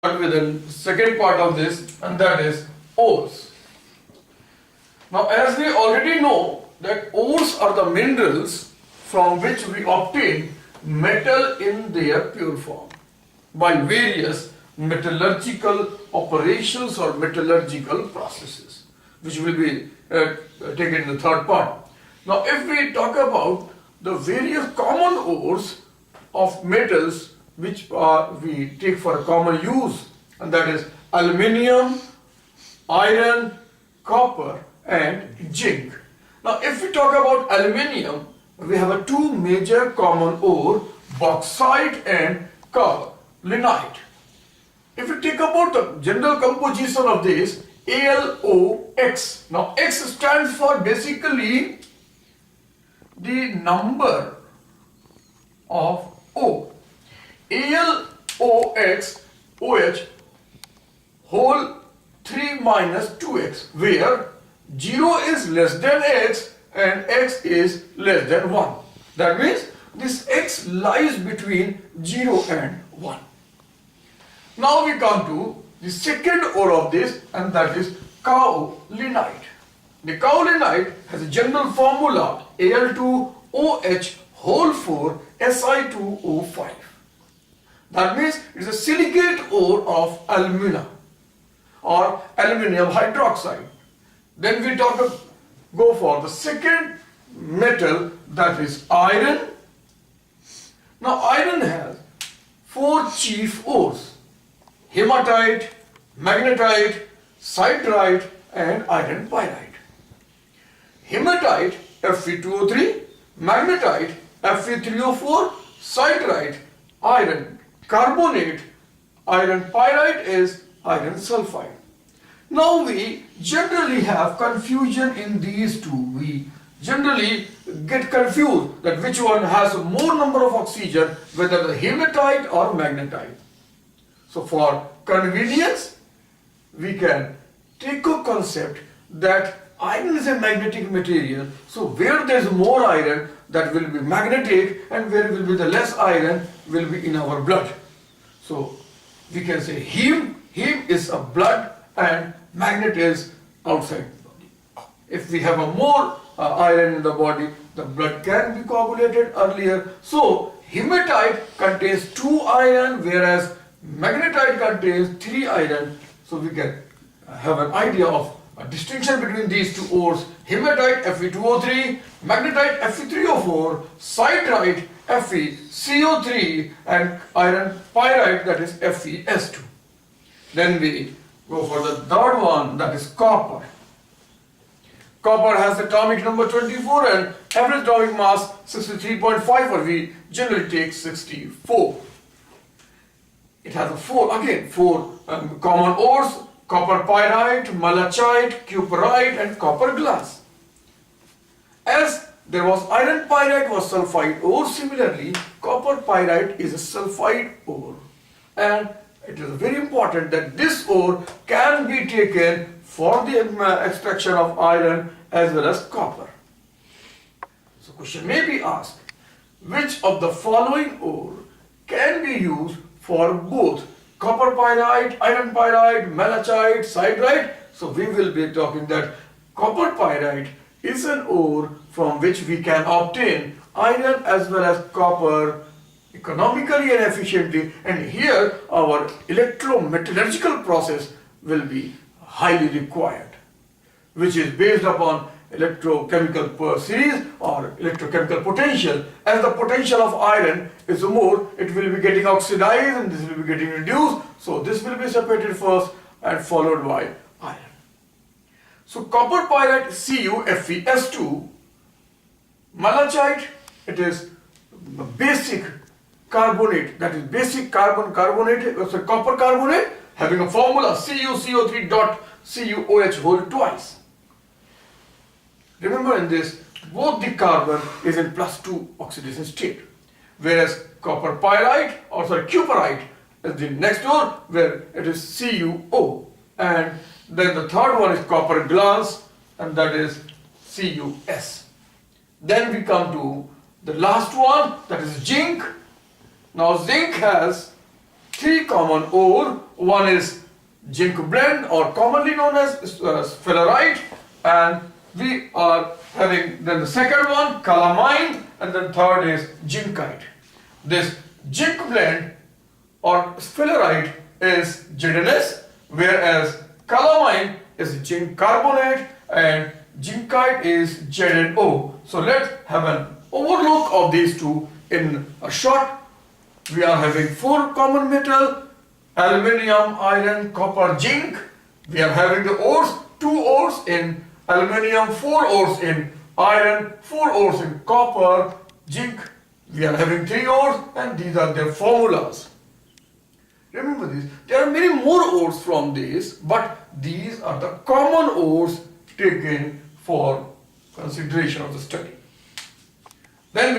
with the second part of this, and that is ores. Now, as we already know that ores are the minerals from which we obtain metal in their pure form by various metallurgical operations or metallurgical processes, which will be taken in the third part. Now, if we talk about the various common ores of metals which we take for a common use, and that is aluminium, iron, copper and zinc. Now, if we talk about aluminium, we have two major common ore, bauxite and kaolinite. If we take about the general composition of this, AlOX. Now, X stands for basically the number of O. AlOX, OH, whole 3 minus 2x, where 0 is less than x and x is less than 1. That means this x lies between 0 and 1. Now we come to the second ore of this, and that is kaolinite. The kaolinite has a general formula Al2OH whole 4 Si2O5. That means it is a silicate ore of alumina or aluminium hydroxide. Then we go for the second metal, that is iron. Now, iron has 4 chief ores: hematite, magnetite, siderite and iron pyrite. Hematite Fe2O3, magnetite Fe3O4, siderite iron carbonate, iron pyrite is iron sulfide. Now we generally have confusion in these two. We generally get confused that which one has more number of oxygen, whether the hematite or magnetite. So for convenience, we can take a concept that iron is a magnetic material. So where there is more iron, that will be magnetic, and where will be the less iron will be in our blood. So we can say heme is a blood and magnet is outside the body. If we have a more iron in the body, the blood can be coagulated earlier. So hematite contains 2 iron, whereas magnetite contains 3 iron. So we can have an idea of a distinction between these two ores: hematite Fe2O3, magnetite Fe3O4, siderite FeCO3 and iron pyrite, that is FeS2. Then we go for the third one, that is copper. Copper has atomic number 24 and average atomic mass 63.5, or we generally take 64. It has four common ores: copper pyrite, malachite, cuprite and copper glass. As there was iron pyrite was sulfide ore, similarly copper pyrite is a sulfide ore, and it is very important that this ore can be taken for the extraction of iron as well as copper. So question may be asked, which of the following ore can be used for both copper pyrite, iron pyrite, malachite, siderite? So we will be talking that copper pyrite is an ore from which we can obtain iron as well as copper economically and efficiently, and here our electrometallurgical process will be highly required, which is based upon electrochemical series or electrochemical potential. As the potential of iron is more, it will be getting oxidized and this will be getting reduced. So this will be separated first and followed by iron. So copper pyrite CuFeS2, malachite, it is basic carbonate, that is basic carbonate, so copper carbonate having a formula CuCO3.CuOH whole twice. Remember, in this both the carbon is in +2 oxidation state, whereas copper pyrite or cuprite is the next ore where it is CuO, and then the third one is copper glass, and that is CuS. Then we come to the last one, that is zinc. Now zinc has three common ore. One is zinc blende, or commonly known as sphalerite, and we are having then the second one calamine, and then third is zincite. This zinc blende or sphalerite is ZnS, whereas calamine is zinc carbonate and zincite is ZnO. So let's have an overlook of these two in a short. We are having four common metal: aluminium, iron, copper, zinc. We are having the ores, two ores in aluminium, four ores in iron, four ores in copper, zinc. We are having three ores, and these are their formulas. Remember this. There are many more ores from these, but these are the common ores taken for consideration of the study. Then